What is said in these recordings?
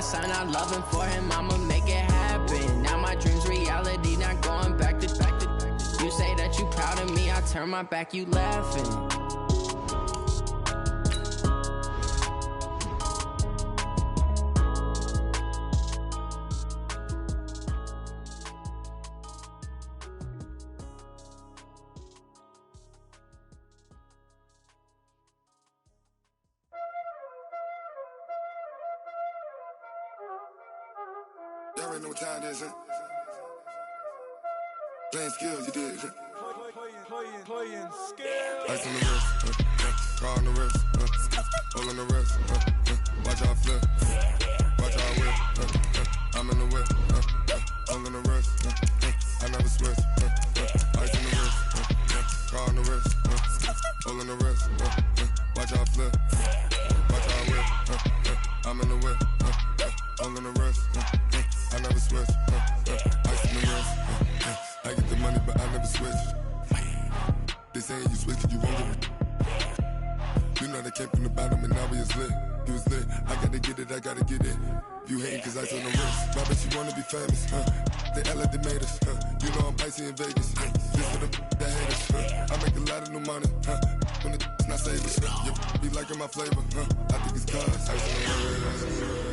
my son, I love him for him, I'ma make it happen. Now my dream's reality, not going back to. You say that you proud of me, I turn my back, you laughing. Y'all already know what time it is, huh? Playing skills, you did. Playing skills. Ice on the wrist, car on the wrist, hole on the wrist, watch out flip, watch out whip, I'm in the whip, hole on the wrist, I never switch, ice on the wrist, car on the wrist, hole on the wrist, watch out flip, watch out whip, I'm in the whip, hole on the wrist, I never switch, ice on the wrist, I get the money but I never switch. They saying you switch and you won't get it. You know they came from the bottom and now we is lit. You was lit, I gotta get it, I gotta get it. You hating cause ice on the wrist. Why bet you wanna be famous, They Ella, they made us, You know I'm icy in Vegas, This for the haters, I make a lot of new money, When it's not savers, You be liking my flavor, I think it's cause ice on the wrist,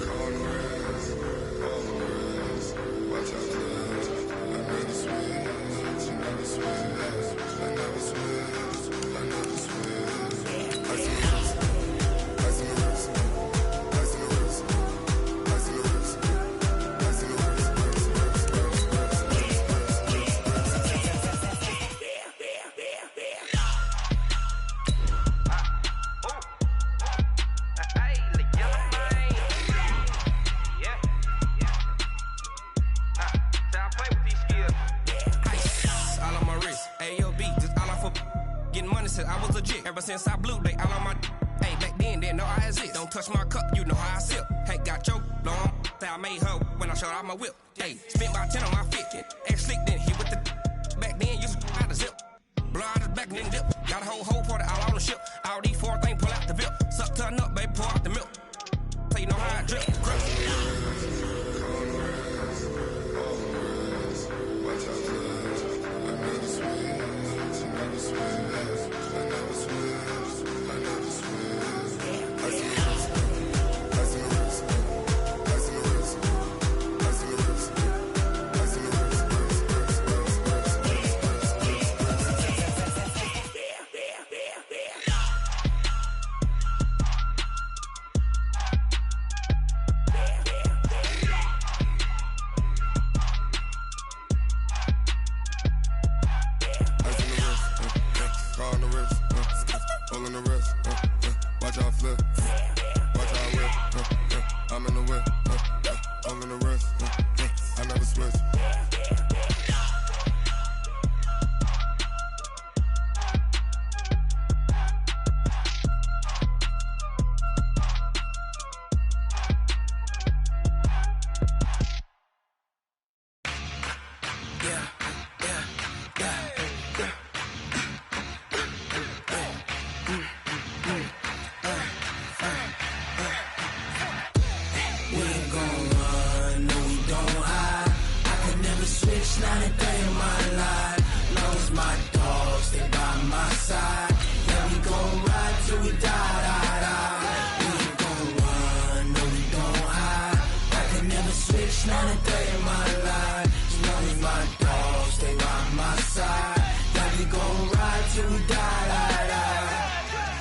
car on the wrist, all on the wrist. Watch out for this, I never switch, you never switch. I never switch, I never switch. Ice on the wrist, ice on the wrist, ice on the wrist, ice on the wrist, ice on the wrist, I was legit. Ever since I blew, they all on my. Hey, back then, didn't know I exist. Don't touch my cup, you know how I sip. Hey, got your long. Say I made her when I showed out my whip. Hey, spent about 10 on my 50. Ex slick, then hit with the. Back then, used to out the zip. Blow out his back and then dip. Got a whole party all on the ship. All these 4 things pull out the bip. Suck to a nut, baby, pour out the milk. So you know how I drip.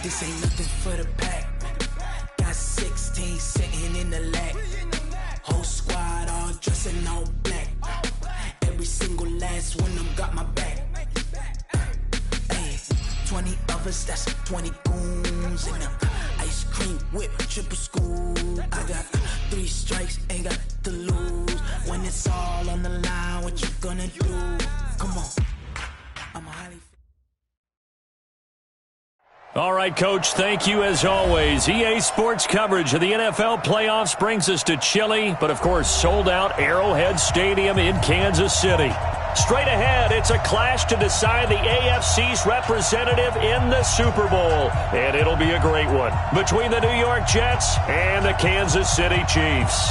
This ain't nothing for the pack. Got 16 sitting in the lap. Whole squad all dressed in all black. Every single last one of them got my back. Hey, 20 of us, that's 20 goons in the ice cream whip, triple school. I got 3 strikes, ain't got to lose. When it's all on the line, what you gonna do? Come on, I'm a highly. All right, Coach, thank you as always. EA Sports coverage of the NFL playoffs brings us to chilly, but of course sold-out Arrowhead Stadium in Kansas City. Straight ahead, it's a clash to decide the AFC's representative in the Super Bowl, and it'll be a great one between the New York Jets and the Kansas City Chiefs.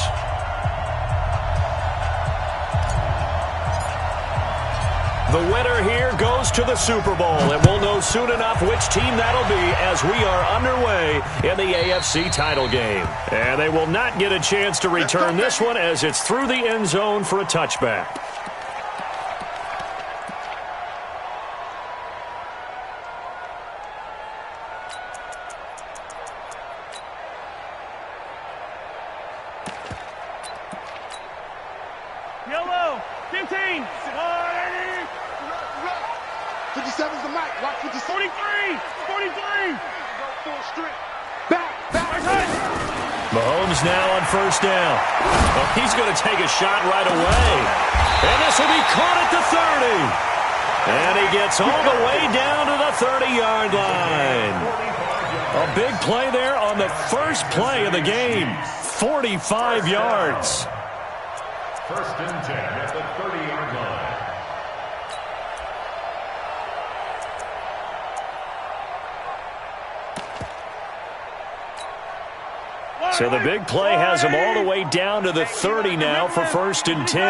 The winner here goes to the Super Bowl, and we'll know soon enough which team that'll be as we are underway in the AFC title game. And they will not get a chance to return this one as it's through the end zone for a touchback. Yellow, 15, 57's the mic. Watch 43, 43. Full strength. Back. Mahomes now on first down. Oh, he's going to take a shot right away. And this will be caught at the 30. And he gets all the way down to the 30-yard line. A big play there on the first play of the game. 45 yards. First and 10 at the 30-yard line. So the big play has him all the way down to the 30 now for first and 10.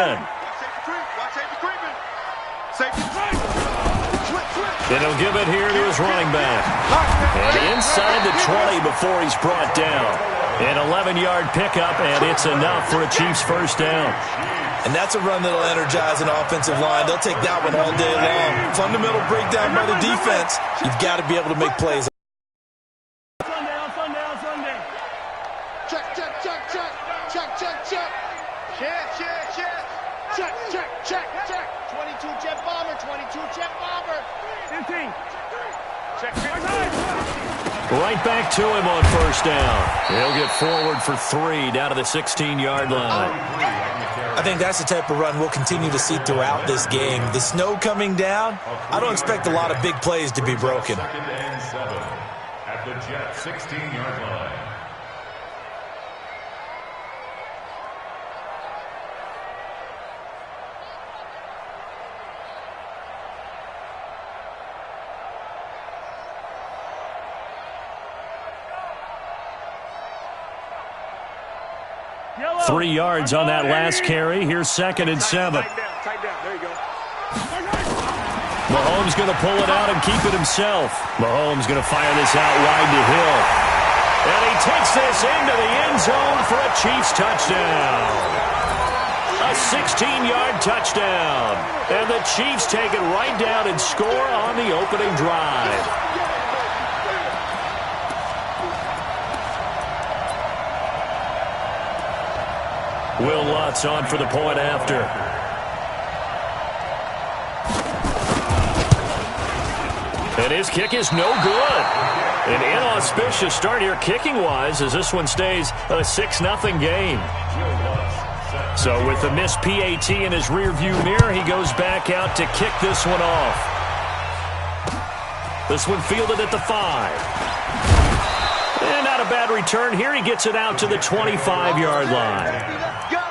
And he'll give it here to his running back. And inside the 20 before he's brought down. An 11-yard pickup, and it's enough for a Chiefs first down. And that's a run that'll energize an offensive line. They'll take that one all day long. Fundamental breakdown by the defense. You've got to be able to make plays. Check. 22 jet bomber. 15. Check. Right back to him on first down. He'll get forward for 3 down to the 16-yard line. I think that's the type of run we'll continue to see throughout this game. The snow coming down, I don't expect a lot of big plays to be broken. Second and 7 at the Jet 16-yard line. Yellow. 3 yards on that last carry. Here's second and 7. Tight down. There you go. Mahomes going to pull it out and keep it himself. Mahomes going to fire this out wide to Hill. And he takes this into the end zone for a Chiefs touchdown. A 16-yard touchdown. And the Chiefs take it right down and score on the opening drive. Will Lutz on for the point after. And his kick is no good. An inauspicious start here kicking-wise as this one stays a 6-0 game. So with the missed PAT in his rearview mirror, he goes back out to kick this one off. This one fielded at the 5. And not a bad return here. He gets it out to the 25-yard line. Let's go.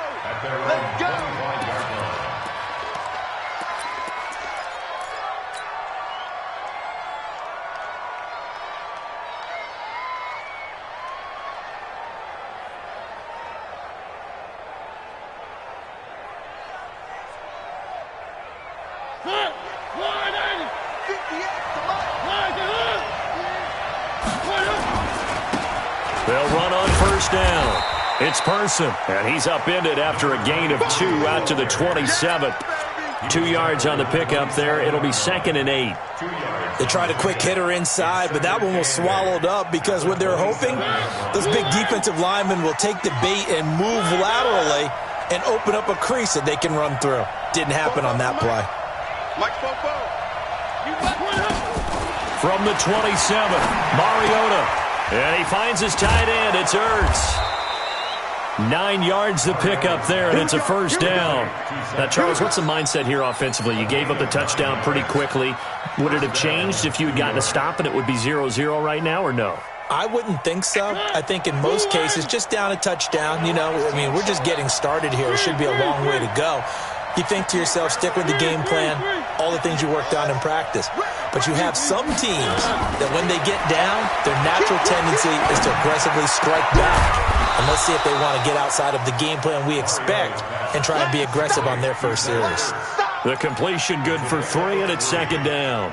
They'll run on first down. It's Person, and he's upended after a gain of 2 out to the 27. 2 yards on the pickup there. It'll be second and 8. They tried a quick hitter inside, but that one was swallowed up because what they're hoping, those big defensive linemen will take the bait and move laterally and open up a crease that they can run through. Didn't happen on that play. From the 27, Mariota. And he finds his tight end. It's Ertz. 9 yards the pickup there, and it's a first down. Now, Charles, what's the mindset here offensively? You gave up the touchdown pretty quickly. Would it have changed if you had gotten a stop and it would be 0-0 right now, or no? I wouldn't think so. I think in most cases, just down a touchdown, we're just getting started here. It should be a long way to go. You think to yourself, stick with the game plan, all the things you worked on in practice. But you have some teams that when they get down, their natural tendency is to aggressively strike back. And let's see if they want to get outside of the game plan we expect and try and be aggressive on their first series. The completion good for 3, and it's second down.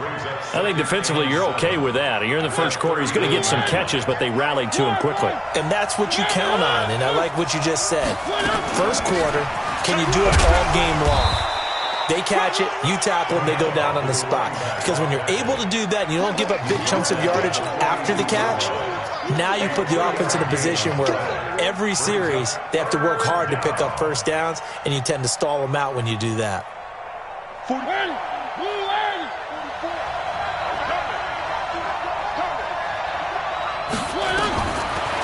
I think defensively you're okay with that. You're in the first quarter. He's going to get some catches, but they rallied to him quickly. And that's what you count on, and I like what you just said. First quarter, can you do it all game long? They catch it, you tackle them, they go down on the spot. Because when you're able to do that and you don't give up big chunks of yardage after the catch, now you put the offense in a position where every series they have to work hard to pick up first downs, and you tend to stall them out when you do that.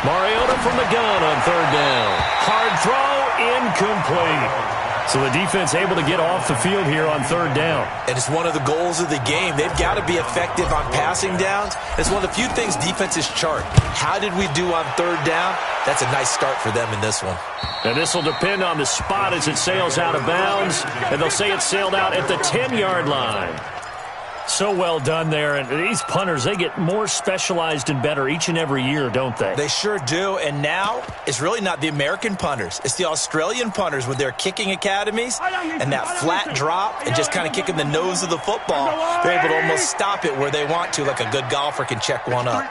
Mariota from the gun on third down. Hard throw, incomplete. So the defense able to get off the field here on third down. And it's one of the goals of the game. They've got to be effective on passing downs. It's one of the few things defenses chart. How did we do on third down? That's a nice start for them in this one. And this will depend on the spot as it sails out of bounds. And they'll say it sailed out at the 10-yard line. So well done there. And these punters, they get more specialized and better each and every year, don't they? They sure do. And now it's really not the American punters. It's the Australian punters with their kicking academies and that flat drop and just kind of kicking the nose of the football. They're able to almost stop it where they want to, like a good golfer can check one up.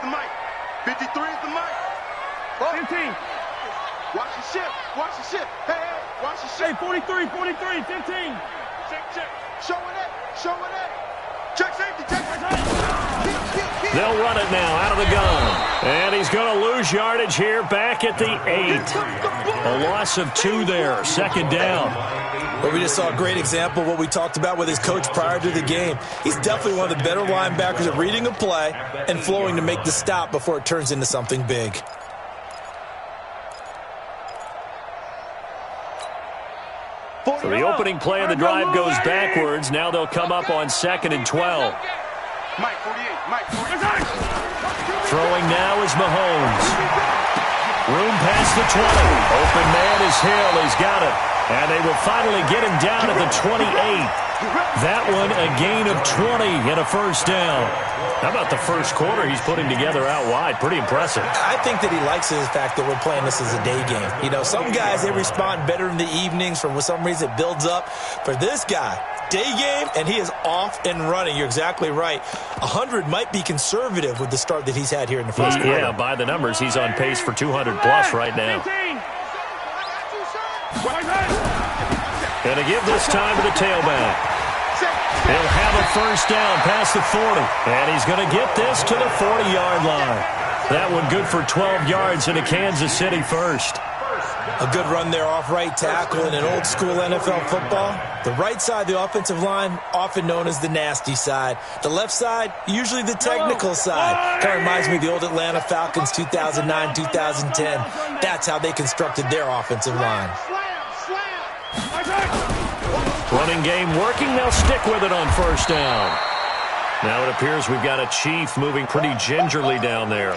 53 is the mic. 15. Watch the ship. Watch the ship. Hey, watch the ship. Hey, 43, 15. Check. Show it up. Show it up. Check safety. They'll run it now out of the gun. And he's going to lose yardage here back at the 8. A loss of 2 there. Second down. Well, we just saw a great example of what we talked about with his coach prior to the game. He's definitely one of the better linebackers at reading a play and flowing to make the stop before it turns into something big. So the opening play of the drive goes backwards. Now they'll come up on 2nd and 12. Throwing now is Mahomes. Room past the 20. Open man is Hill. He's got it. And they will finally get him down at the 28. That one a gain of 20 and a first down. How about the first quarter he's putting together out wide? Pretty impressive. I think that he likes the fact that we're playing this as a day game. You know, some guys, they respond better in the evenings. For some reason, it builds up. For this guy, day game, and he is off and running. You're exactly right. 100 might be conservative with the start that he's had here in the first quarter. Yeah, by the numbers, he's on pace for 200-plus right now. Going to give this time to the tailback. He'll have a first down past the 40. And he's going to get this to the 40-yard line. That one good for 12 yards into Kansas City first. A good run there off right tackle in an old-school NFL football. The right side of the offensive line, often known as the nasty side. The left side, usually the technical side. Kind of reminds me of the old Atlanta Falcons 2009, 2010. That's how they constructed their offensive line. Running game working. They'll stick with it on first down. Now it appears we've got a Chief moving pretty gingerly down there.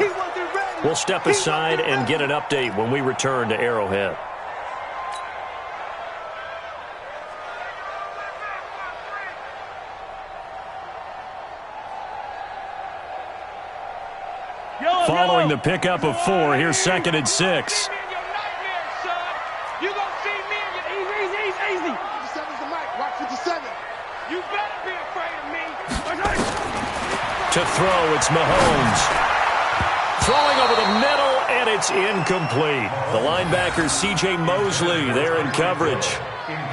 We'll step aside and get an update when we return to Arrowhead. Following the pickup of 4, here's 2nd and 6. To throw, it's Mahomes. Throwing over the middle, and it's incomplete. The linebacker, C.J. Mosley, there in coverage.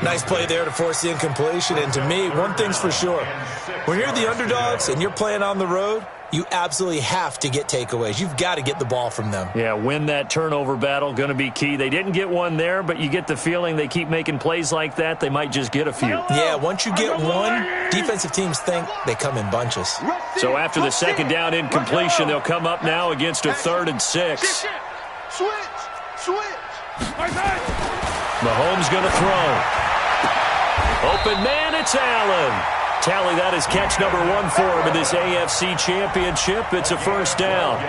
Nice play there to force the incompletion. And to me, one thing's for sure. When you're the underdogs and you're playing on the road, you absolutely have to get takeaways. You've got to get the ball from them. Yeah, win that turnover battle, going to be key. They didn't get one there, but you get the feeling they keep making plays like that, they might just get a few. Yeah, once you get one, defensive teams think they come in bunches. So after the second down incompletion, they'll come up now against a 3rd and 6. Switch. Mahomes going to throw. Open man, it's Allen. Tally, that is catch number 1 for him in this AFC Championship. It's a first down.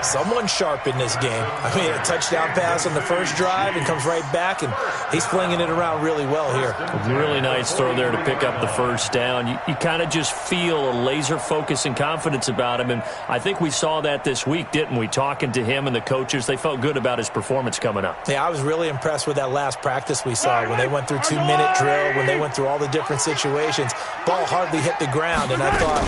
Someone sharp in this game. I mean, a touchdown pass on the first drive and comes right back, and he's flinging it around really well here. A really nice throw there to pick up the first down. You kind of just feel a laser focus and confidence about him, and I think we saw that this week, didn't we? Talking to him and the coaches, they felt good about his performance coming up. Yeah, I was really impressed with that last practice we saw when they went through 2-minute drill, when they went through all the different situations. Ball hardly hit the ground, and I thought,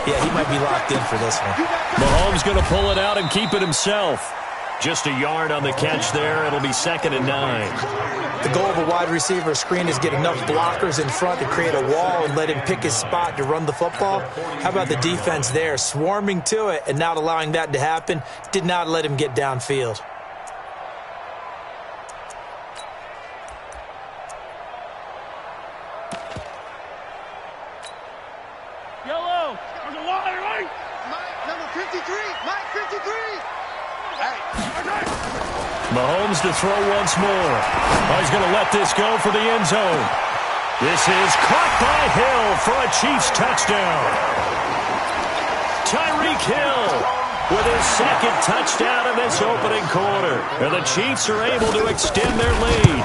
yeah, he might be locked in for this one. Mahomes going to pull it out and keep it himself. Just a yard on the catch there. It'll be 2nd and 9. The goal of a wide receiver screen is get enough blockers in front to create a wall and let him pick his spot to run the football. How about the defense there, swarming to it and not allowing that to happen? Did not let him get downfield. Yellow. There's a wide right. Mike, number 53. Mike, 53. Hey. Mahomes to throw once more. Oh, he's going to let this go for the end zone. This is caught by Hill for a Chiefs touchdown. Tyreek Hill with his 2nd touchdown in this opening quarter. And the Chiefs are able to extend their lead.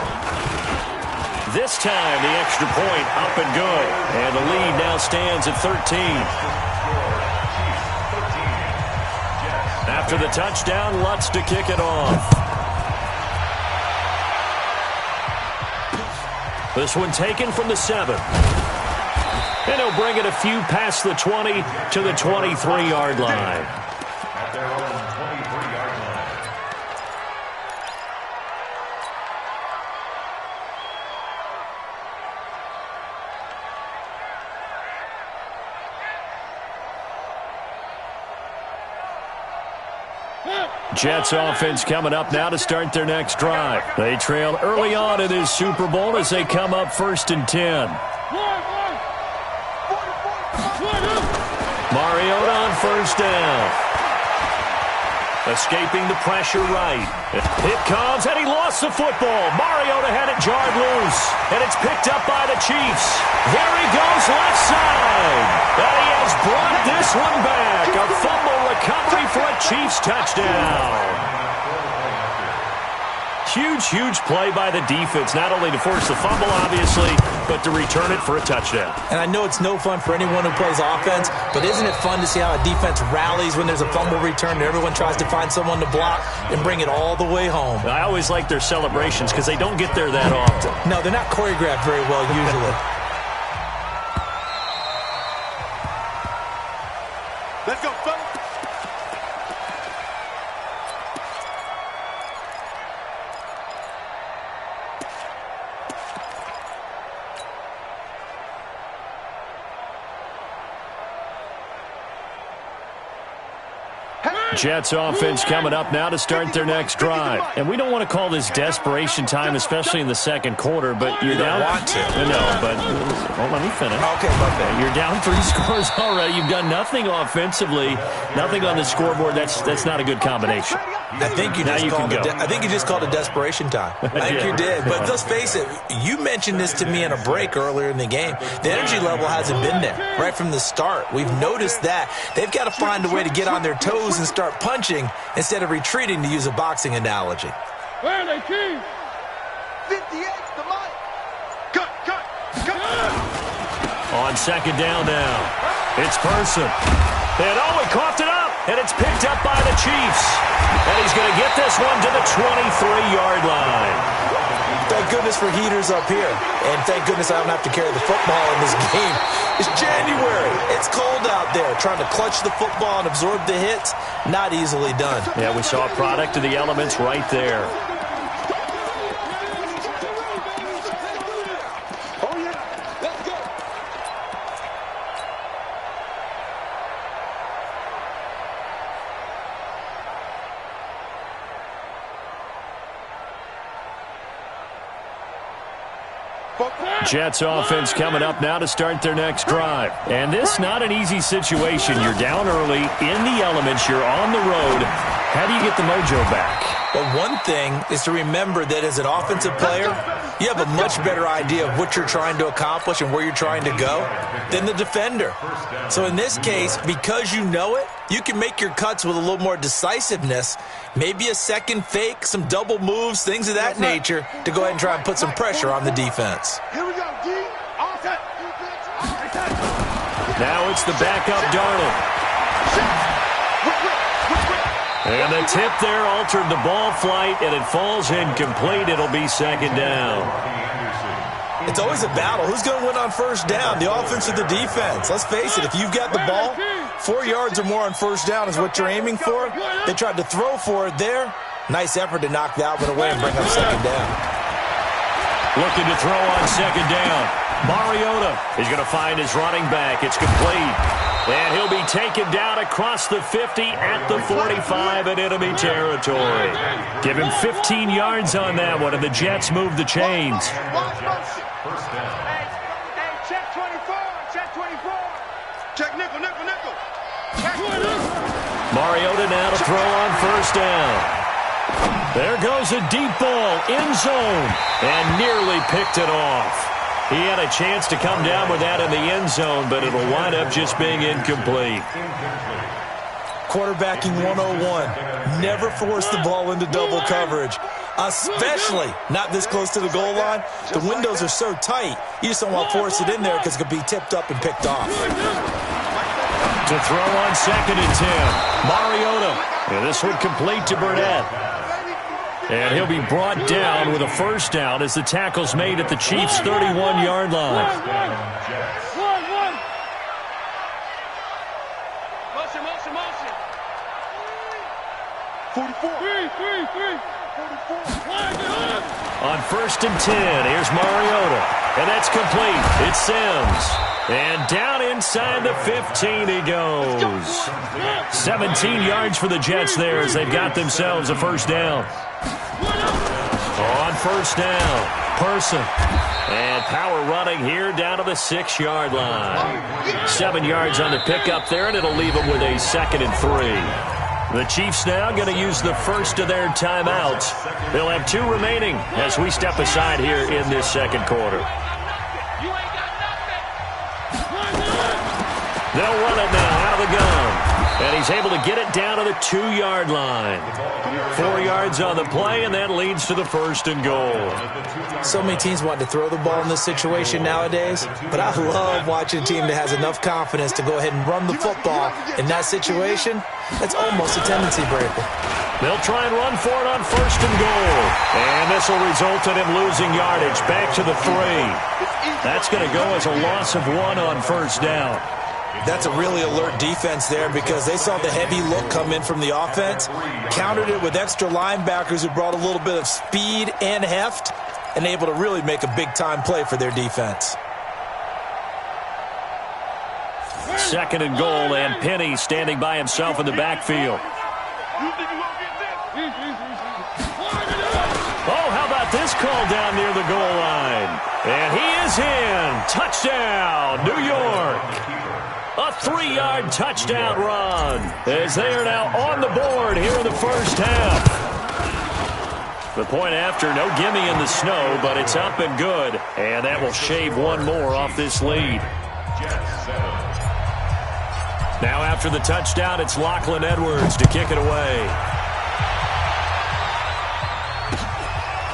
This time, the extra point up and good. And the lead now stands at 13. After the touchdown, Lutz to kick it off. This one taken from the 7. And he'll bring it a few past the 20 to the 23-yard line. At their own 23-yard line. Jets offense coming up now to start their next drive. They trail early on in this Super Bowl as they come up 1st and 10. Mariota on 1st down. Escaping the pressure right. It comes, and he lost the football. Mariota had it jarred loose, and it's picked up by the Chiefs. Here he goes left side. And he has brought this one back. A fumble recovery for a Chiefs touchdown. Huge, huge play by the defense, not only to force the fumble, obviously, but to return it for a touchdown. And I know it's no fun for anyone who plays offense, but isn't it fun to see how a defense rallies when there's a fumble return and everyone tries to find someone to block and bring it all the way home? I always like their celebrations because they don't get there that often. No, they're not choreographed very well usually. Let's go, fellas. Jets offense coming up now to start their next drive. And we don't want to call this desperation time, especially in the second quarter, but you're down. Want to. No, but well, let me finish. Okay, my bad. You're down 3 scores already. You've done nothing offensively, nothing on the scoreboard. That's not a good combination. I think you just called it desperation time. I think you did. But let's face it, you mentioned this to me in a break earlier in the game. The energy level hasn't been there right from the start. We've noticed that. They've got to find a way to get on their toes and start punching instead of retreating, to use a boxing analogy. Where are they, Chiefs? 58, the mic. Cut. On 2nd down now, it's Person. And he coughed it up, and it's picked up by the Chiefs. And he's going to get this one to the 23-yard line. Thank goodness for heaters up here. And thank goodness I don't have to carry the football in this game. It's January. It's cold out there. Trying to clutch the football and absorb the hits, not easily done. Yeah, we saw a product of the elements right there. Oh, yeah. Let's go. Jets offense coming up now to start their next drive. And this not an easy situation. You're down early, in the elements, you're on the road, How do you get the mojo back? Well, one thing is to remember that as an offensive player, you have a much better idea of what you're trying to accomplish and where you're trying to go than the defender. So in this case, because you know it, you can make your cuts with a little more decisiveness, maybe a second fake, some double moves, things of that nature, to go ahead and try and put some pressure on the defense. Here we go, D. All set. Now it's the backup Darnold. And the tip there altered the ball flight, and it falls incomplete. It'll be second down. It's always a battle. Who's going to win on first down, the offense or the defense? Let's face it, if you've got the ball, 4 yards or more on first down is what you're aiming for. They tried to throw for it there. Nice effort to knock that one away and bring up second down. Looking to throw on second down. Mariota is going to find his running back. It's complete. And he'll be taken down across the 50 at the 45 in enemy territory. Give him 15 yards on that one, and the Jets move the chains. First down. Hey, check 24. Check 24. Check nickel. Mariota now to throw on first down. There goes a deep ball, end zone, and nearly picked it off. He had a chance to come down with that in the end zone, but it'll wind up just being incomplete. Quarterbacking 101. Never force the ball into double coverage, especially not this close to the goal line. The windows are so tight, you just don't want to force it in there because it could be tipped up and picked off. To throw on second and 10, Mariota. And this one complete to Burnett. And he'll be brought down with a first down as the tackle's made at the Chiefs' 31-yard line. Motion. 44. 44. On first and 10, here's Mariota. And that's complete. It's Sims. And down inside the 15 he goes. 17 yards for the Jets there as they've got themselves a first down. On first down, Person. And power running here down to the 6-yard line. 7 yards on the pickup there, and it'll leave them with a 2nd and 3. The Chiefs now going to use the first of their timeouts. They'll have 2 remaining as we step aside here in this second quarter. They'll run it now out of the gun. And he's able to get it down to the 2-yard line. 4 yards on the play, and that leads to the first and goal. So many teams want to throw the ball in this situation nowadays, but I love watching a team that has enough confidence to go ahead and run the football. In that situation, that's almost a tendency breaker. They'll try and run for it on first and goal. And this will result in him losing yardage back to the 3. That's going to go as a loss of 1 on first down. That's a really alert defense there because they saw the heavy look come in from the offense, countered it with extra linebackers who brought a little bit of speed and heft, and able to really make a big-time play for their defense. 2nd and goal, and Penny standing by himself in the backfield. Oh, how about this call down near the goal line? And he is in. Touchdown, New York. A 3-yard touchdown run as they are now on the board here in the first half. The point after, no gimme in the snow, but it's up and good. And that will shave 1 more off this lead. Now after the touchdown, it's Lachlan Edwards to kick it away.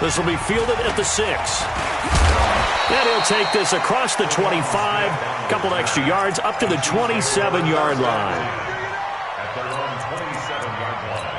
This will be fielded at the 6. And he'll take this across the 25, a couple extra yards, up to the 27-yard line. At their own 27-yard line.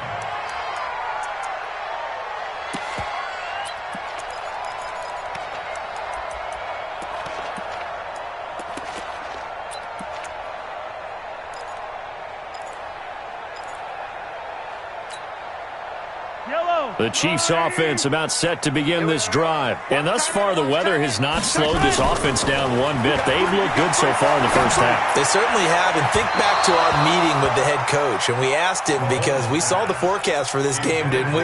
The Chiefs offense about set to begin this drive. And thus far, the weather has not slowed this offense down one bit. They've looked good so far in the first half. They certainly have. And think back to our meeting with the head coach. And we asked him because we saw the forecast for this game, didn't we?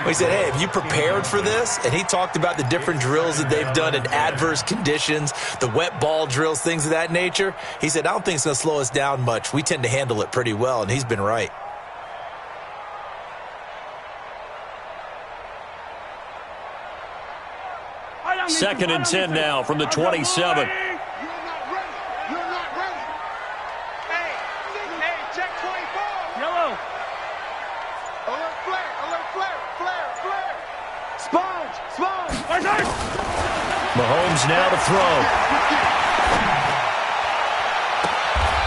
We said, hey, have you prepared for this? And he talked about the different drills that they've done in adverse conditions, the wet ball drills, things of that nature. He said, I don't think it's going to slow us down much. We tend to handle it pretty well. And he's been right. 2nd and 10 now from the 27. Mahomes now to throw.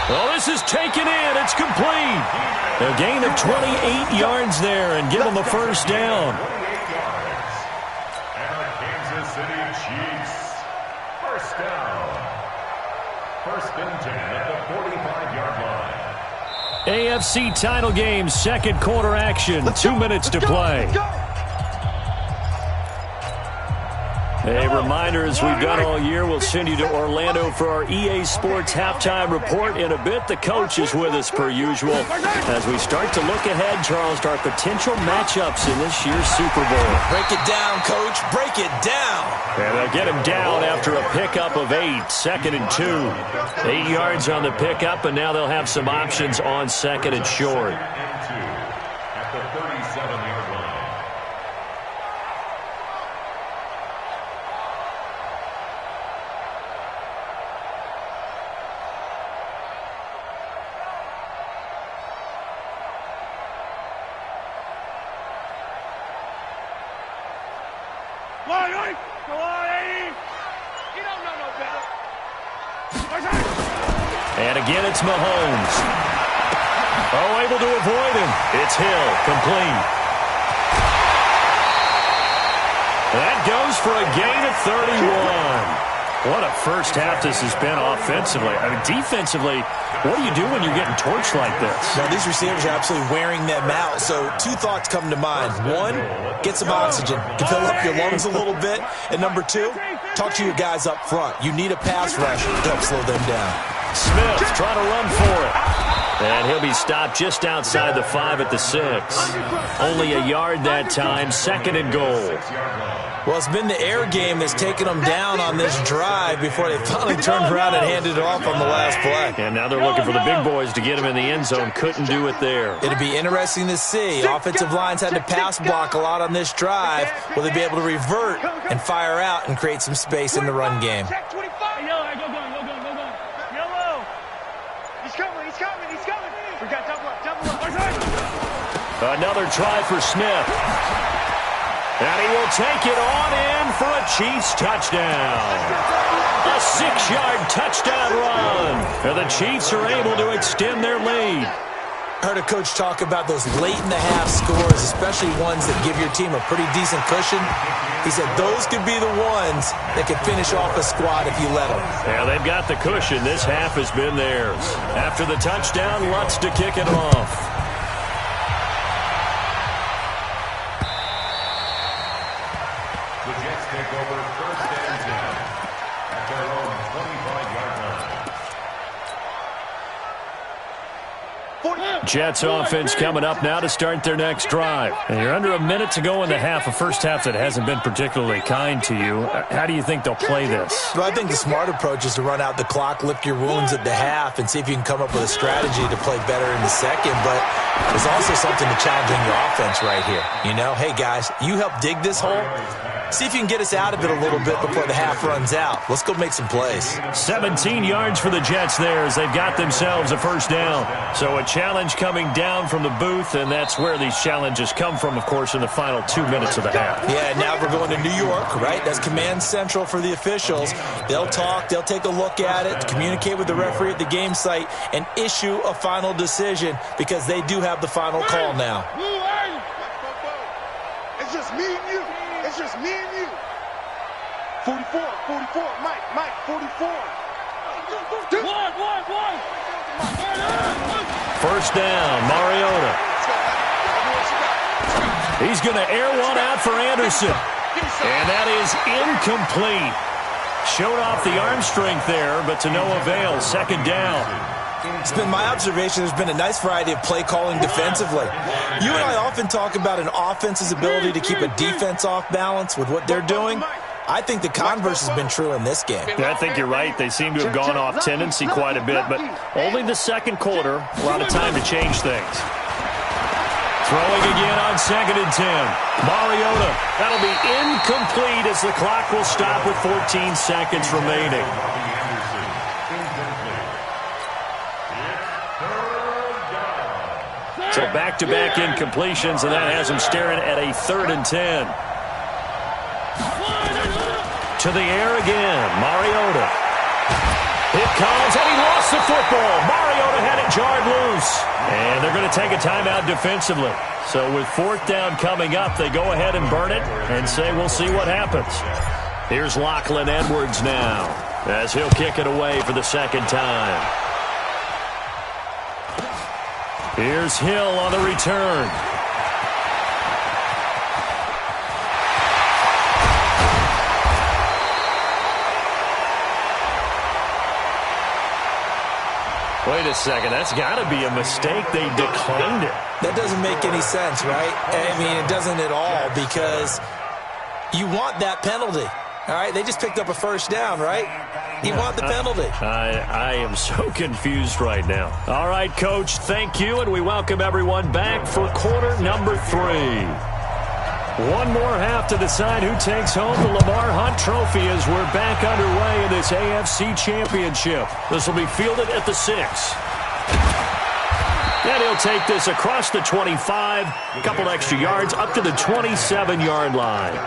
Well, this is taken in. It's complete. A gain of 28 yards there and give them a first down. And the Kansas City Chiefs, first down. 1st and 10 at the 45-yard line. AFC title game, 2nd quarter action. 2 minutes to play. A reminder, as we've done all year, we'll send you to Orlando for our EA Sports halftime report in a bit. The coach is with us per usual as we start to look ahead, Charles, to our potential matchups in this year's Super Bowl. Break it down, Coach. Break it down. And they'll get him down after a pickup of 8. 2nd and 2. 8 yards on the pickup, and now they'll have some options on 2nd and short. At the 37-yard line. And again, it's Mahomes. Oh, able to avoid him. It's Hill, complete. That goes for a gain of 31. What a first half this has been offensively. I mean, defensively, what do you do when you're getting torched like this? Now, these receivers are absolutely wearing them out. So 2 thoughts come to mind. 1, get some oxygen to fill up your lungs a little bit. And number 2, talk to your guys up front. You need a pass rush to help slow them down. Smith trying to run for it. And he'll be stopped just outside the 5 at the 6. Only a yard that time, 2nd and goal. Well, it's been the air game that's taken them down on this drive before they finally turned around and handed it off on the last play. And now they're looking for the big boys to get him in the end zone. Couldn't do it there. It'll be interesting to see. Offensive lines had to pass block a lot on this drive. Will they be able to revert and fire out and create some space in the run game? Another try for Smith. And he will take it on in for a Chiefs touchdown. A 6-yard touchdown run. And the Chiefs are able to extend their lead. I heard a coach talk about those late-in-the-half scores, especially ones that give your team a pretty decent cushion. He said those could be the ones that could finish off a squad if you let them. Yeah, they've got the cushion. This half has been theirs. After the touchdown, Lutz to kick it off. The Jets take over 1st and 10 at their own 25-yard line. Jets offense coming up now to start their next drive. And you're under a minute to go in the half, a first half that hasn't been particularly kind to you. How do you think they'll play this? Well, I think the smart approach is to run out the clock, lick your wounds at the half, and see if you can come up with a strategy to play better in the second. But there's also something to challenging your offense right here. You know, hey, guys, you help dig this hole. See if you can get us out of it a little bit before the half runs out. Let's go make some plays. 17 yards for the Jets there as they've got themselves a first down. So a challenge coming down from the booth, and that's where these challenges come from, of course, in the final 2 minutes of the half. Yeah, now we're going to New York, right? That's command central for the officials. They'll talk, they'll take a look at it, communicate with the referee at the game site, and issue a final decision because they do have the final call now. It's just me and you. It's just me and you. 44, Mike, 44. First down, Mariota. He's going to air one out for Anderson. And that is incomplete. Showed off the arm strength there, but to no avail. 2nd down. It's been my observation there's been a nice variety of play calling defensively. You and I often talk about an offense's ability to keep a defense off balance with what they're doing. I think the converse has been true in this game. Yeah, I think you're right. They seem to have gone off tendency quite a bit, but only the 2nd quarter. A lot of time to change things. Throwing again on 2nd and 10. Mariota. That'll be incomplete as the clock will stop with 14 seconds remaining. So back-to-back incompletions, and that has him staring at a 3rd and 10. To the air again. Mariota. It comes, and he lost the football. Mariota had it jarred loose. And they're going to take a timeout defensively. So with 4th down coming up, they go ahead and burn it and say we'll see what happens. Here's Lachlan Edwards now as he'll kick it away for the 2nd time. Here's Hill on the return. Wait a second, that's got to be a mistake. They declined it. That doesn't make any sense, right? I mean, it doesn't at all, because you want that penalty. All right, they just picked up a 1st down, right? You want the penalty. I am so confused right now. All right, Coach, thank you, and we welcome everyone back for quarter number 3. One more half to decide who takes home the Lamar Hunt Trophy as we're back underway in this AFC Championship. This will be fielded at the 6. And he'll take this across the 25, a couple extra yards, up to the 27-yard line.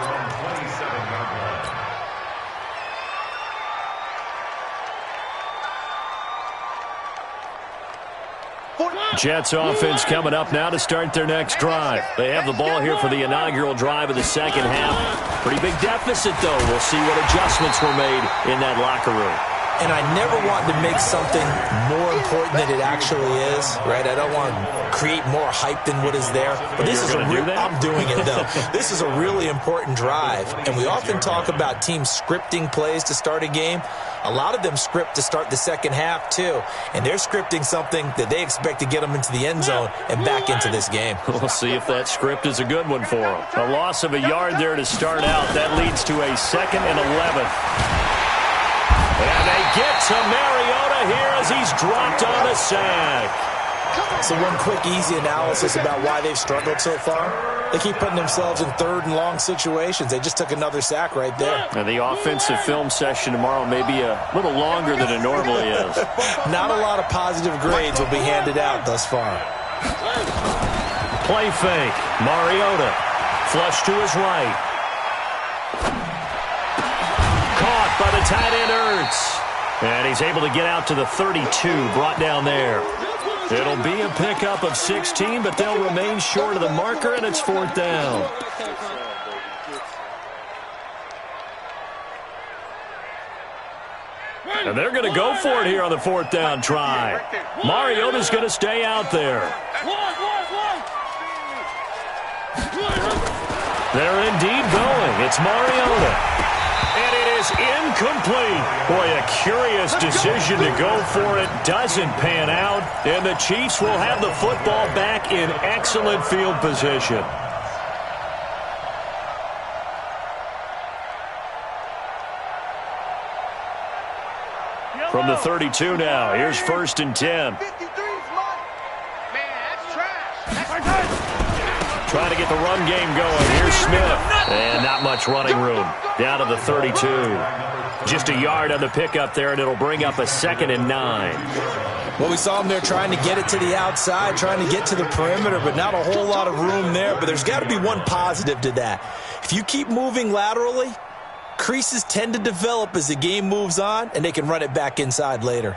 Jets offense coming up now to start their next drive. They have the ball here for the inaugural drive of the 2nd half. Pretty big deficit, though. We'll see what adjustments were made in that locker room. And I never want to make something more important than it actually is, right? I don't want to create more hype than what is there. But this is a real, I'm doing it, though. This is a really important drive. And we often talk about teams scripting plays to start a game. A lot of them script to start the 2nd half, too. And they're scripting something that they expect to get them into the end zone and back into this game. We'll see if that script is a good one for them. A loss of a yard there to start out. That leads to a 2nd and 11. And they get to Mariota here as he's dropped on a sack. So one quick, easy analysis about why they've struggled so far. They keep putting themselves in 3rd and long situations. They just took another sack right there. And the offensive film session tomorrow may be a little longer than it normally is. Not a lot of positive grades will be handed out thus far. Play fake. Mariota. Flush to his right. Caught by the tight end Ertz. And he's able to get out to the 32, brought down there. It'll be a pickup of 16, but they'll remain short of the marker, and it's 4th down. And they're going to go for it here on the 4th down try. Mariota's going to stay out there. They're indeed going. It's Mariota. And it is incomplete. Boy, a curious decision to go for it. Doesn't pan out. And the Chiefs will have the football back in excellent field position. From the 32 now, here's 1st and 10. Trying to get the run game going. Here's Smith. And not much running room. Down to the 32. Just a yard on the pickup there, and it'll bring up a 2nd and 9. Well, we saw him there trying to get it to the outside, trying to get to the perimeter, but not a whole lot of room there. But there's got to be one positive to that. If you keep moving laterally, creases tend to develop as the game moves on, and they can run it back inside later.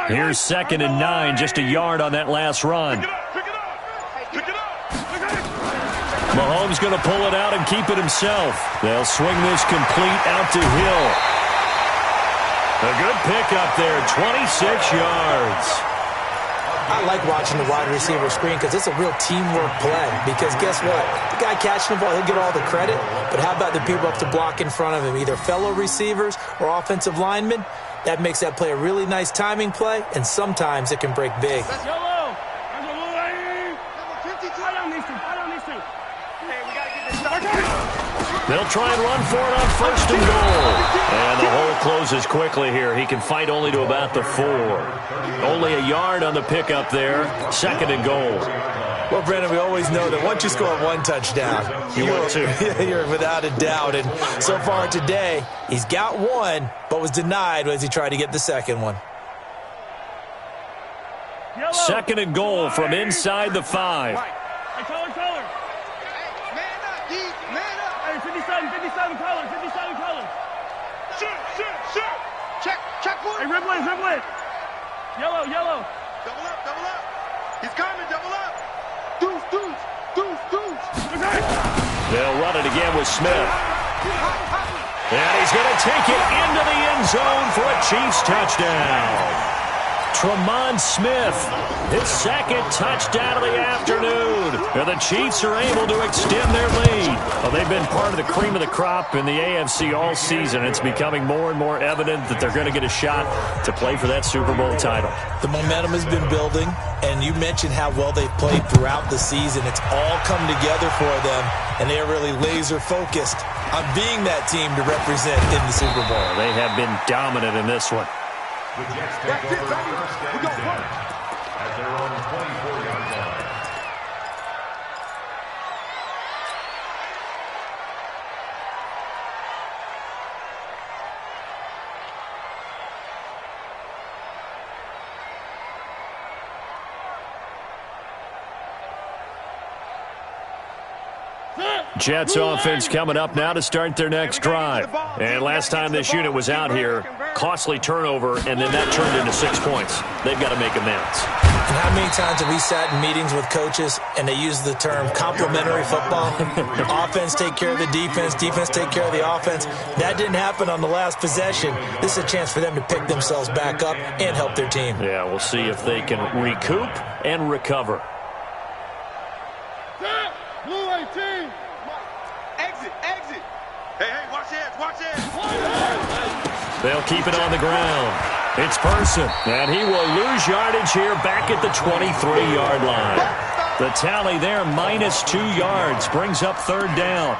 Here's 2nd and 9, just a yard on that last run. Mahomes going to pull it out and keep it himself. They'll swing this complete out to Hill. A good pickup there, 26 yards. I like watching the wide receiver screen because it's a real teamwork play. Because guess what? The guy catching the ball, he'll get all the credit. But how about the people up to block in front of him, either fellow receivers or offensive linemen? That makes that play a really nice timing play, and sometimes it can break big. That's yellow. There's a blue lane. I don't need to. Hey, we got to get this started. They'll try and run for it on first and goal. And the hole closes quickly here. He can fight only to about the 4. Only a yard on the pickup there. Second and goal. Well, Brandon, we always know that once you score one touchdown, you're without a doubt. And so far today, he's got one, but was denied as he tried to get the second one. Second and goal from inside the 5. Hey, color. Man up. Hey, 57 color. Shoot. Check for it. Hey, rip it. Yellow. Double up. He's coming, double up. Deuce. Okay. They'll run it again with Smith. And he's going to take it into the end zone for a Chiefs touchdown. Tremont Smith, his second touchdown of the afternoon. And the Chiefs are able to extend their lead. Well, they've been part of the cream of the crop in the AFC all season. It's becoming more and more evident that they're going to get a shot to play for that Super Bowl title. The momentum has been building, and you mentioned how well they've played throughout the season. It's all come together for them, and they are really laser-focused on being that team to represent in the Super Bowl. They have been dominant in this one. The Jets take over first and 10 at their own 24-yard line. Jets offense coming up now to start their next drive. And last time this unit was out here, costly turnover, and then that turned into 6 points. They've got to make amends. And how many times have we sat in meetings with coaches and they use the term complementary football? Offense take care of the defense take care of the offense. That didn't happen on the last possession. This is a chance for them to pick themselves back up and help their team. Yeah, we'll see if they can recoup and recover. Blue 18. Exit. Hey, watch hands. They'll keep it on the ground. It's Person, and he will lose yardage here back at the 23-yard line. The tally there, -2 yards, brings up third down.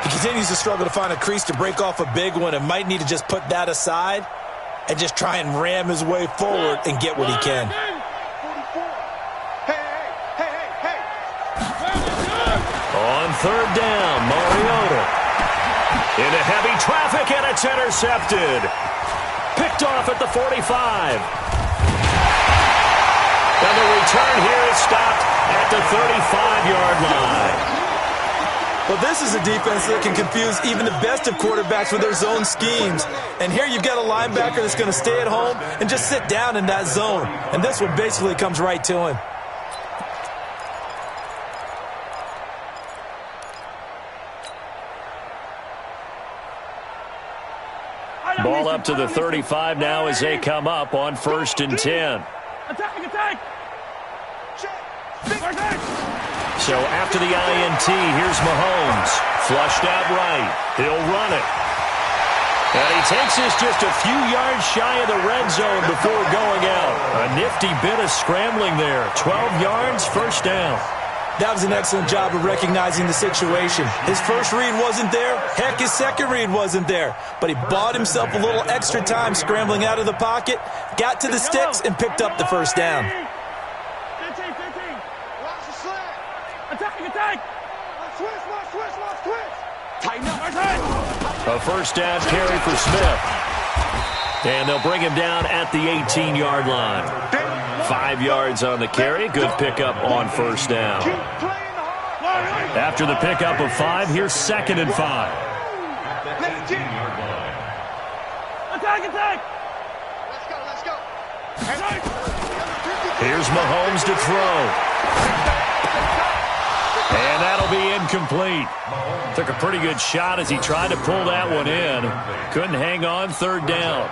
He continues to struggle to find a crease to break off a big one and might need to just put that aside and just try and ram his way forward and get what he can. On third down, Mariota. Into heavy traffic, and it's intercepted. Picked off at the 45. And the return here is stopped at the 35-yard line. Well, this is a defense that can confuse even the best of quarterbacks with their zone schemes. And here you've got a linebacker that's going to stay at home and just sit down in that zone. And this one basically comes right to him. Ball up to the 35 now as they come up on first and 10. Attack! So after the INT, here's Mahomes. Flushed out right. He'll run it. And he takes this just a few yards shy of the red zone before going out. A nifty bit of scrambling there. 12 yards, first down. That was an excellent job of recognizing the situation. His first read wasn't there. Heck, his second read wasn't there. But he bought himself a little extra time scrambling out of the pocket, got to the sticks, and picked up the first down. 15. Watch the slant. Attack. Switch. Tighten up. A first down carry for Smith. And they'll bring him down at the 18-yard line. 5 yards on the carry. Good pickup on first down. After the pickup of 5, here's second and 5. Attack! Let's go. Here's Mahomes to throw. And that'll be incomplete. Took a pretty good shot as he tried to pull that one in. Couldn't hang on, third down.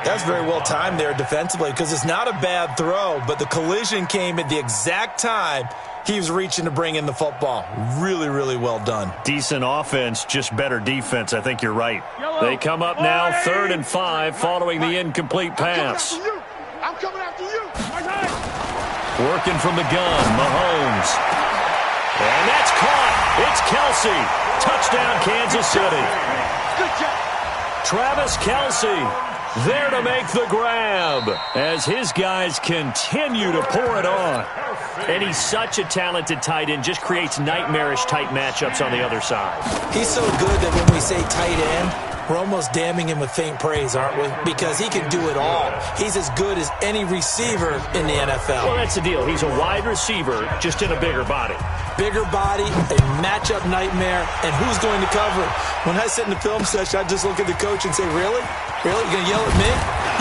That's very well timed there defensively because it's not a bad throw, but the collision came at the exact time he was reaching to bring in the football. Really, really well done. Decent offense, just better defense. I think you're right. They come up now, 3rd and 5, following the incomplete pass. I'm coming after you. Working from the gun, Mahomes. And that's caught. It's Kelsey. Touchdown, Kansas City. Good job. Travis Kelsey there to make the grab as his guys continue to pour it on. And he's such a talented tight end, just creates nightmarish-type matchups on the other side. He's so good that when we say tight end, we're almost damning him with faint praise, aren't we? Because he can do it all. He's as good as any receiver in the NFL. Well, that's the deal. He's a wide receiver, just in a bigger body. Bigger body, a matchup nightmare, and who's going to cover him? When I sit in the film session, I just look at the coach and say, really? Really? You're going to yell at me?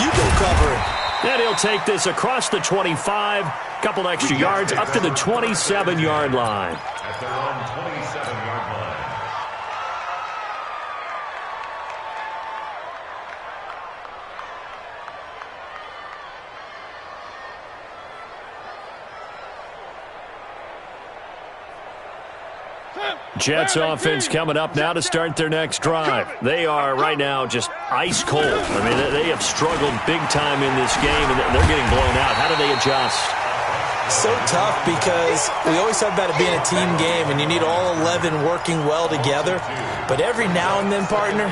You go cover him. And he'll take this across the 25, couple extra yards, up to the 27-yard line. At their own 27-yard line. Jets offense coming up now to start their next drive. They are right now just ice cold. I mean, they have struggled big time in this game, and they're getting blown out. How do they adjust? So tough because we always talk about it being a team game, and you need all 11 working well together. But every now and then, partner,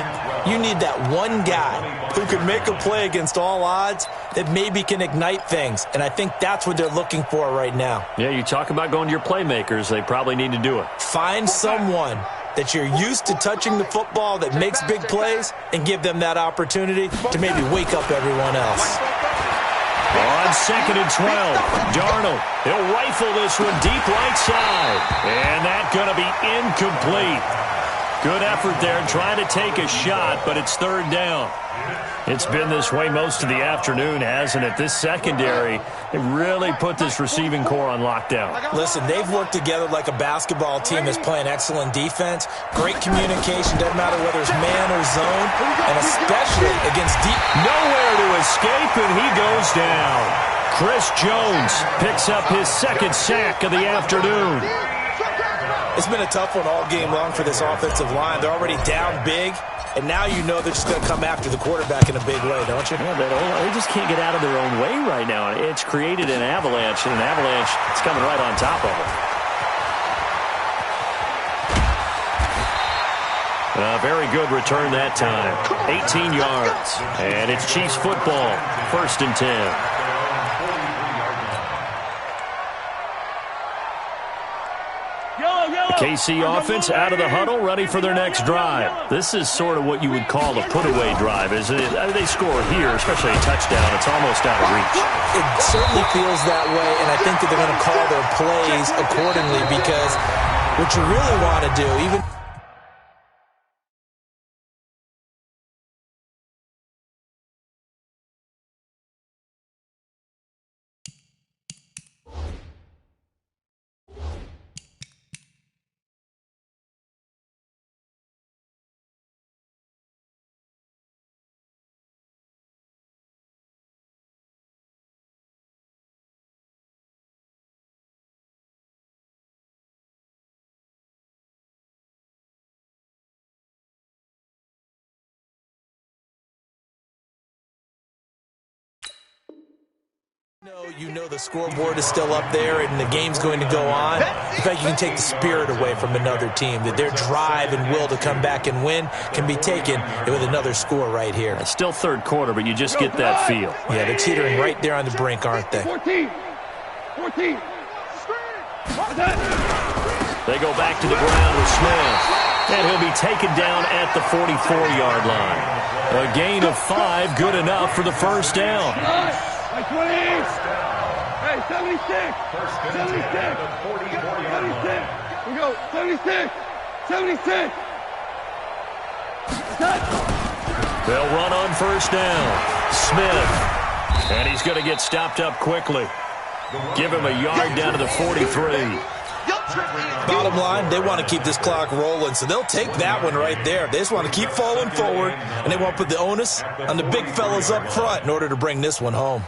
you need that one guy who can make a play against all odds that maybe can ignite things. And I think that's what they're looking for right now. Yeah, you talk about going to your playmakers. They probably need to do it. Find someone that you're used to touching the football that makes big plays and give them that opportunity to maybe wake up everyone else. On 2nd and 12, Darnold, he'll rifle this one deep right side. And that's going to be incomplete. Good effort there trying to take a shot, but it's third down. It's been this way most of the afternoon, hasn't it? This secondary, they really put this receiving core on lockdown. Listen, they've worked together like a basketball team that's playing excellent defense. Great communication, doesn't matter whether it's man or zone, and especially against deep. Nowhere to escape, and he goes down. Chris Jones picks up his second sack of the afternoon. It's been a tough one all game long for this offensive line. They're already down big, and now you know they're just going to come after the quarterback in a big way, don't you? Yeah, they just can't get out of their own way right now. It's created an avalanche, and an avalanche is coming right on top of them. Very good return that time. 18 yards. And it's Chiefs football. 1st and 10. KC offense out of the huddle, ready for their next drive. This is sort of what you would call a put-away drive, isn't it? I mean, they score here, especially a touchdown. It's almost out of reach. It certainly feels that way, and I think that they're going to call their plays accordingly because what you really want to do, even you know the scoreboard is still up there and the game's going to go on. In fact, you can take the spirit away from another team, that their drive and will to come back and win can be taken with another score right here. It's still third quarter, but you just get that feel. Yeah, they're teetering right there on the brink, aren't they? 14. They go back to the ground with Smith, and he'll be taken down at the 44-yard line. A gain of 5, good enough for the first down. Hey, 20. Hey, 76. 76. 76. We go. 76. 76. They'll run on first down. Smith. And he's going to get stopped up quickly. Give him a yard down to the 43. Bottom line, they want to keep this clock rolling, so they'll take that one right there. They just want to keep falling forward, and they want to put the onus on the big fellas up front in order to bring this one home.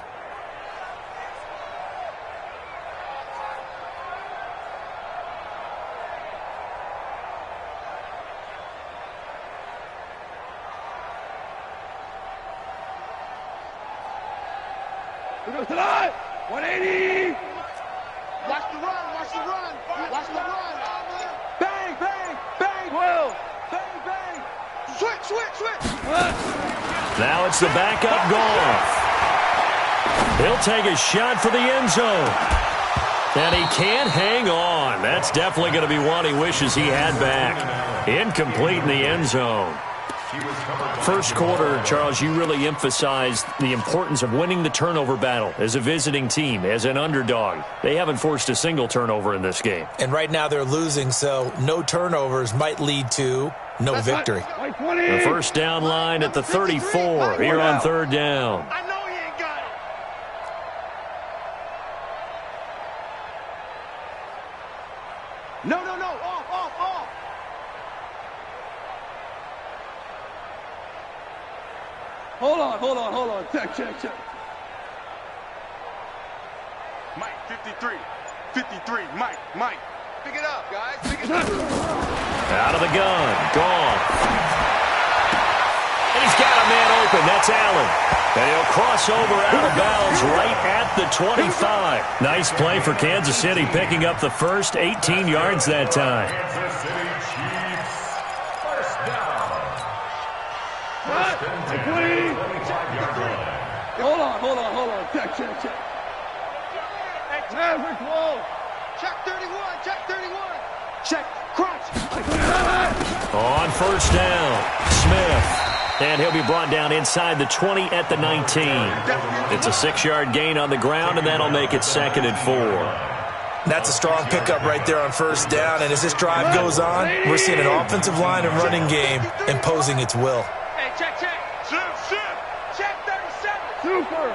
We go tonight. 180. Watch the run, watch the run, watch the run. Now it's the backup Goff. He'll take a shot for the end zone. And he can't hang on. That's definitely going to be one he wishes he had back. Incomplete in the end zone. First quarter, Charles, you really emphasized the importance of winning the turnover battle as a visiting team, as an underdog. They haven't forced a single turnover in this game. And right now they're losing, so no turnovers might lead to no victory. The first down line at the 34 here on third down. I know he ain't got it. No. Off. Hold on. Check. Mike, 53. Mike. Pick it up, guys. Pick it up. Out of the gun. Gone. And he's got a man open. That's Allen. And he'll cross over out of bounds right at the 25. Nice play for Kansas City, picking up the first 18 yards that time. Kansas City Chiefs. First down. First and 10. 25-yard line. Hold on. Check. Maverick, whoa. Check 31. Check, crunch. On first down, Smith. And he'll be brought down inside the 20 at the 19. It's a 6-yard gain on the ground, and that'll make it 2nd and 4. That's a strong pickup right there on first down. And as this drive goes on, we're seeing an offensive line and running game imposing its will. Hey, check. Shift. Check 37. Super.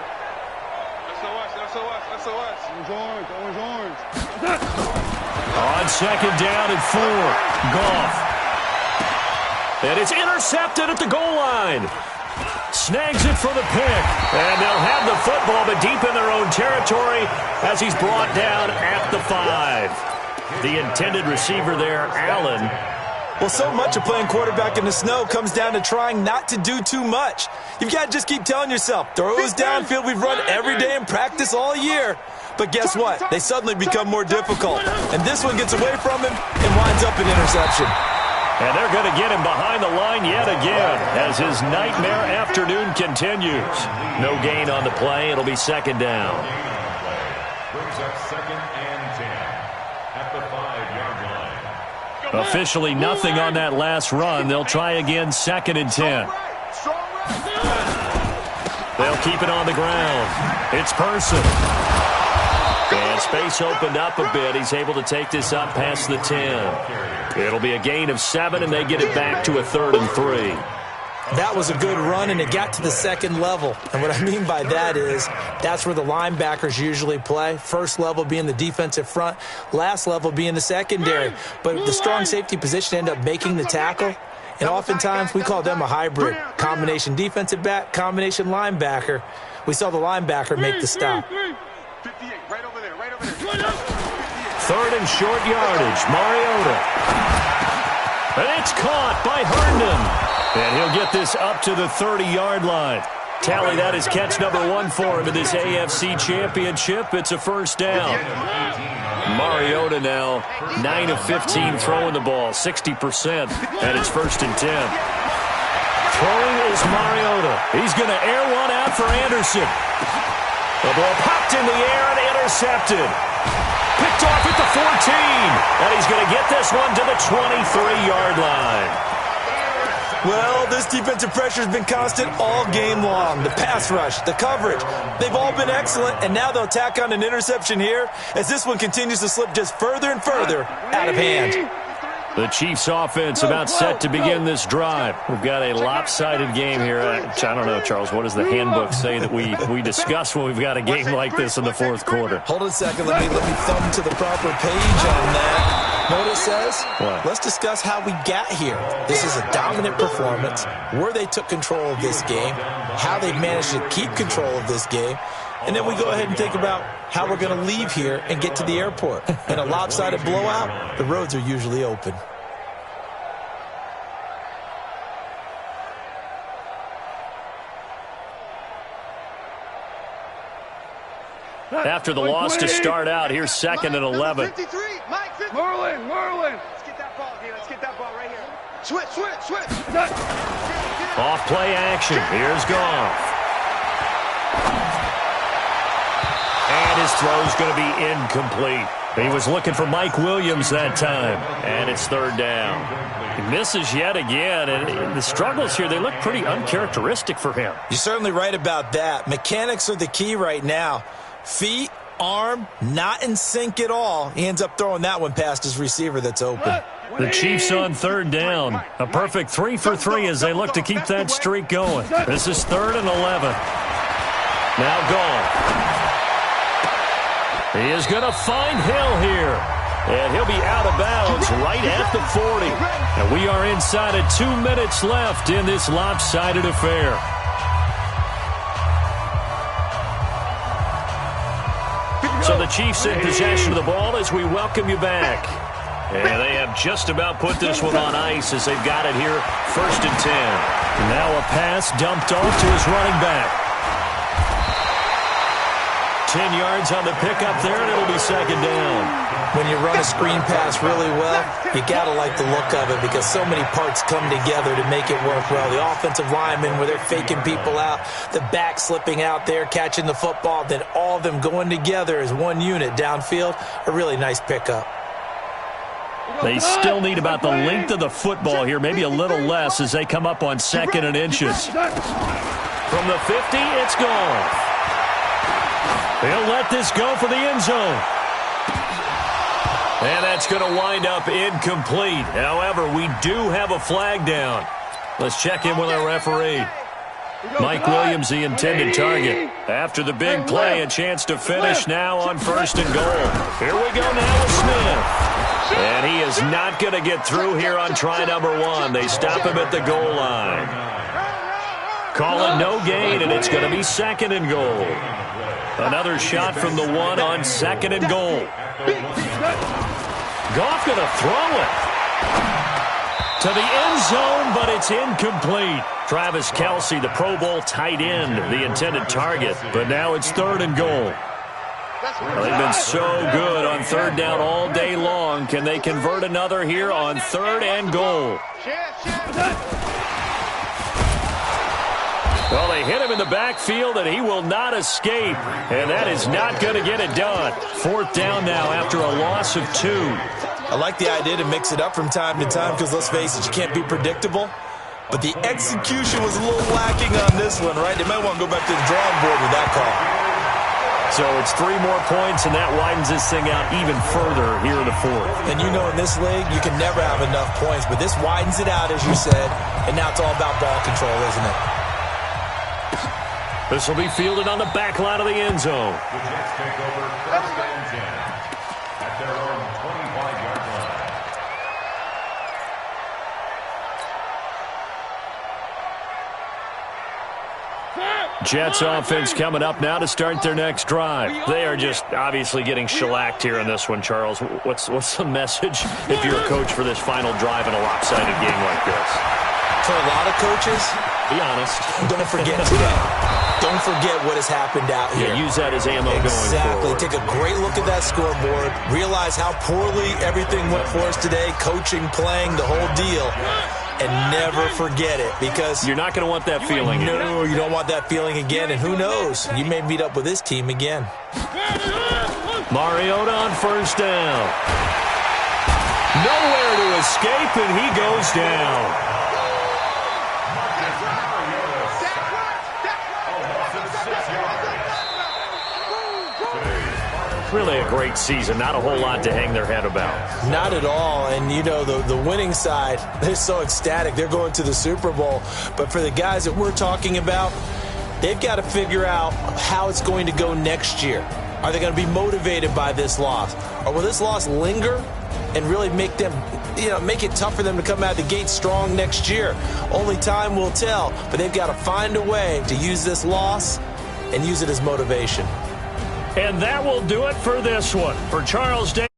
SOS. Orange. On second down and 4, Goff. And it's intercepted at the goal line. Snags it for the pick. And they'll have the football, but deep in their own territory as he's brought down at the 5. The intended receiver there, Allen. Well, so much of playing quarterback in the snow comes down to trying not to do too much. You've got to just keep telling yourself, throw those downfield we've run every day in practice all year. But guess what? They suddenly become more difficult. And this one gets away from him and winds up an interception. And they're going to get him behind the line yet again as his nightmare afternoon continues. No gain on the play. It'll be second down. Brings up 2nd and 10 at the 5-yard line. Officially nothing on that last run. They'll try again 2nd and 10. They'll keep it on the ground. It's Person. And space opened up a bit. He's able to take this up past the 10. It'll be a gain of 7, and they get it back to a 3rd and 3. That was a good run, and it got to the second level. And what I mean by that is that's where the linebackers usually play. First level being the defensive front, last level being the secondary. But the strong safety position ended up making the tackle. And oftentimes we call them a hybrid. Combination defensive back, combination linebacker. We saw the linebacker make the stop. 58, right over there. 3rd and short yardage, Mariota. And it's caught by Herndon. And he'll get this up to the 30-yard line. Tally, that is catch number 1 for him in this AFC Championship. It's a first down. Mariota now 9 of 15 throwing the ball, 60%, and it's 1st and 10. Throwing is Mariota. He's going to air one out for Anderson. The ball popped in the air and intercepted. Picked off at the 14. And he's going to get this one to the 23-yard line. Well, this defensive pressure has been constant all game long. The pass rush, the coverage, they've all been excellent, and now they'll tack on an interception here as this one continues to slip just further and further out of hand. The Chiefs offense about set to begin this drive. We've got a lopsided game here. I don't know, Charles, what does the handbook say that we discuss when we've got a game like this in the fourth quarter? Hold on a second. Let me thumb to the proper page on that. Know what it says? What? Let's discuss how we got here. This is a dominant performance, where they took control of this game, how they managed to keep control of this game, and then we go ahead and think about how we're going to leave here and get to the airport. In a lopsided blowout, the roads are usually open. After the loss to start out, here's 2nd and 11. Merlin. Let's get that ball here. Let's get that ball right here. Switch. Off play action. Here's Goff. And his throw's going to be incomplete. He was looking for Mike Williams that time. And it's third down. He misses yet again. And the struggles here, they look pretty uncharacteristic for him. You're certainly right about that. Mechanics are the key right now. Feet, arm, not in sync at all. He ends up throwing that one past his receiver that's open. The Chiefs on third down. A perfect 3 for 3 as they look to keep that streak going. This is 3rd and 11. Now Goff. He is going to find Hill here. And he'll be out of bounds right at the 40. And we are inside of 2 minutes left in this lopsided affair. So the Chiefs in possession of the ball as we welcome you back. And they have just about put this one on ice as they've got it here, 1st and 10. Now a pass dumped off to his running back. 10 yards on the pickup there, and it'll be 2nd down. When you run a screen pass really well, you got to like the look of it because so many parts come together to make it work well. The offensive linemen, where they're faking people out, the back slipping out there, catching the football, then all of them going together as one unit downfield, a really nice pickup. They still need about the length of the football here, maybe a little less as they come up on 2nd and inches. From the 50, it's gone. He'll let this go for the end zone. And that's going to wind up incomplete. However, we do have a flag down. Let's check in with our referee. Mike Williams, the intended target. After the big play, a chance to finish now on 1st and goal. Here we go now with Smith. And he is not going to get through here on try number 1. They stop him at the goal line. Call it no gain, and it's going to be 2nd and goal. Another shot from the 1 on 2nd and goal. Goff going to throw it to the end zone, but it's incomplete. Travis Kelce, the Pro Bowl tight end, the intended target. But now it's 3rd and goal. Well, they've been so good on 3rd down all day long. Can they convert another here on 3rd and goal? Well, they hit him in the backfield, and he will not escape. And that is not going to get it done. 4th down now after a loss of 2. I like the idea to mix it up from time to time because, let's face it, you can't be predictable. But the execution was a little lacking on this one, right? They might want to go back to the drawing board with that call. So it's 3 more points, and that widens this thing out even further here in the 4th. And you know in this league, you can never have enough points. But this widens it out, as you said, and now it's all about ball control, isn't it? This will be fielded on the back line of the end zone. The Jets take over 1st and 10 at their own 25-yard line. Jets offense coming up now to start their next drive. They are just obviously getting shellacked here in this one, Charles. What's the message if you're a coach for this final drive in a lopsided game like this? For a lot of coaches, be honest, don't forget today. Don't forget what has happened out here. Yeah, use that as ammo going forward. Take a great look at that scoreboard. Realize how poorly everything went for us today. Coaching, playing, the whole deal. And never forget it because you're not going to want that feeling. No, you don't want that feeling again. And who knows? You may meet up with this team again. Mariota on 1st down. Nowhere to escape, and he goes down. Really a great season. Not a whole lot to hang their head about. Not at all. And, you know, the winning side, they're so ecstatic. They're going to the Super Bowl. But for the guys that we're talking about, they've got to figure out how it's going to go next year. Are they going to be motivated by this loss? Or will this loss linger and really make them, make it tough for them to come out of the gate strong next year? Only time will tell. But they've got to find a way to use this loss and use it as motivation. And that will do it for this one. For Charles Day.